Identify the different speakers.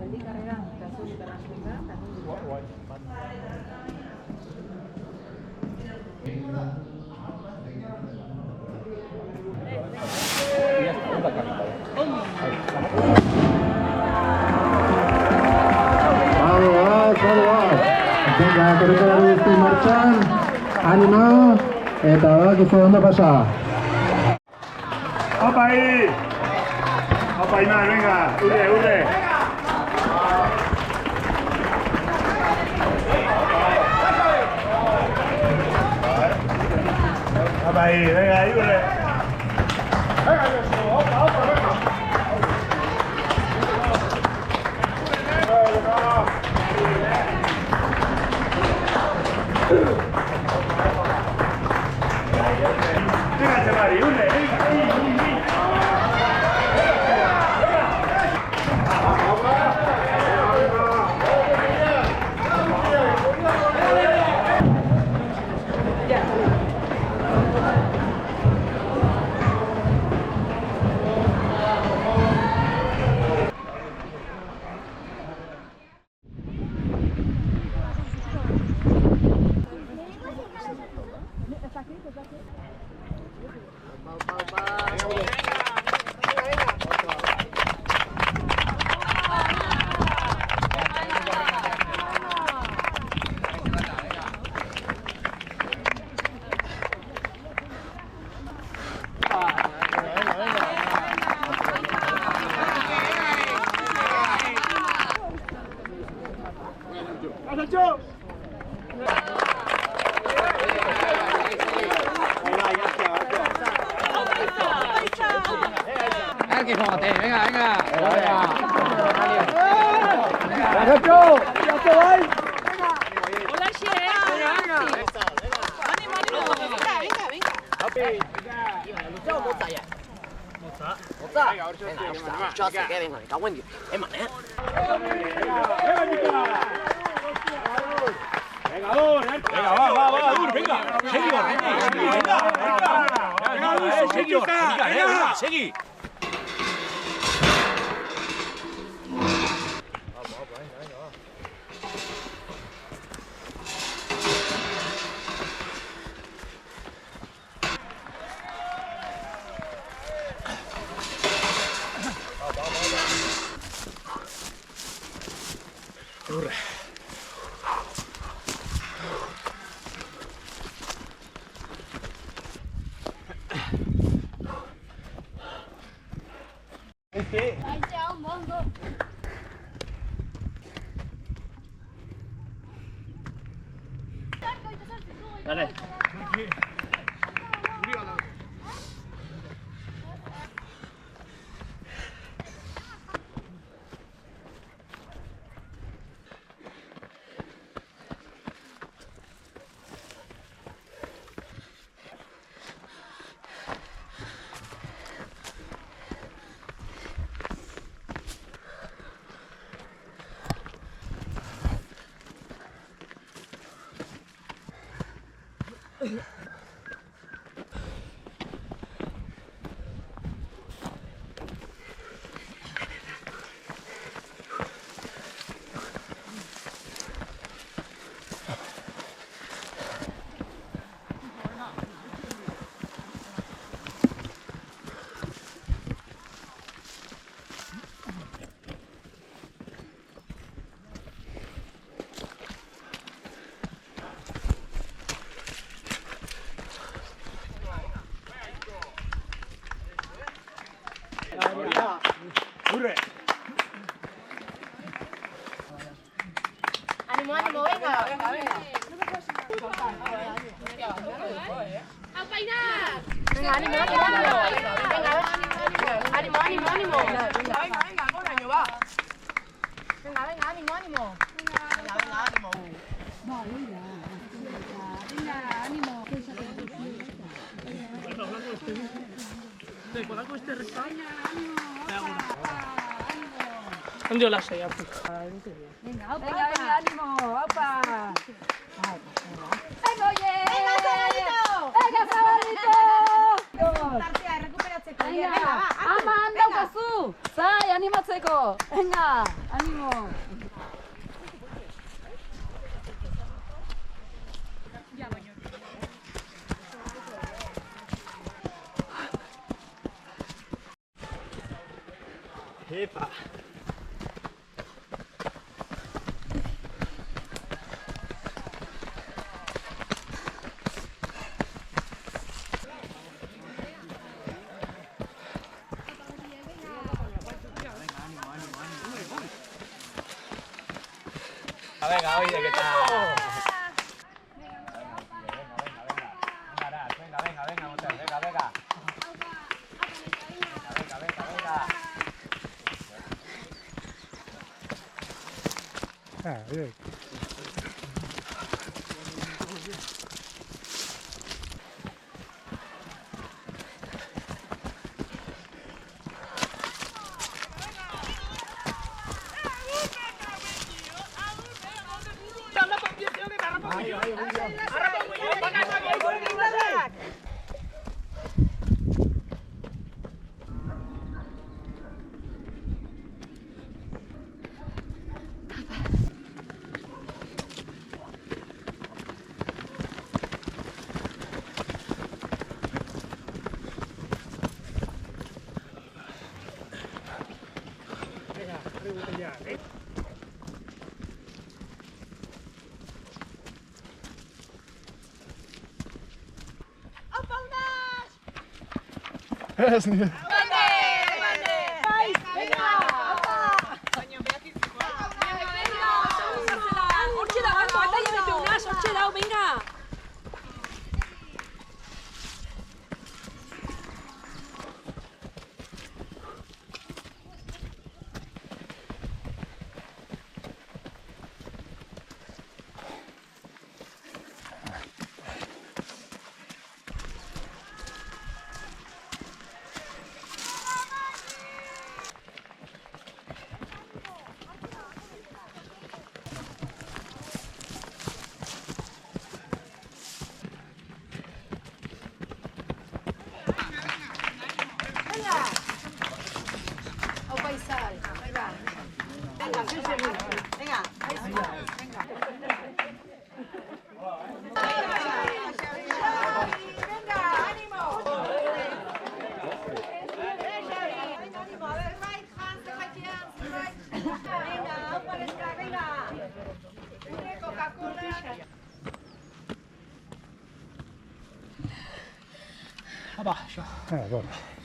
Speaker 1: aldi karreran eta zuetan hasten da, eta
Speaker 2: Venga, korrikalari guzti martxan, animo, eta bakizu ondo pasa.
Speaker 3: Opa ahí! Opa Iman, venga, urre! Opa ahí, venga, urre! Venga, Chamari, urre!
Speaker 4: Segui! Dale. Urre.
Speaker 5: Ánimo, venga. ¡A peinar! Venga, ánimo. Venga, ánimo. Venga, con año, va. Venga, ánimo. Venga, ánimo. Venga, ánimo.
Speaker 1: Ondio lasai, apu.
Speaker 5: Venga, ánimo, opa. Venga, oye. Venga, Zabalito. Tartea, recuperatzeko. Venga, ama, daukazu. Zai, animatzeko. Venga, animo.
Speaker 4: Epa. Venga, oye, ¿qué tal? Venga, Montes, venga.
Speaker 3: Ah, bien.
Speaker 4: Hoppa, zo.
Speaker 3: Ja, dat.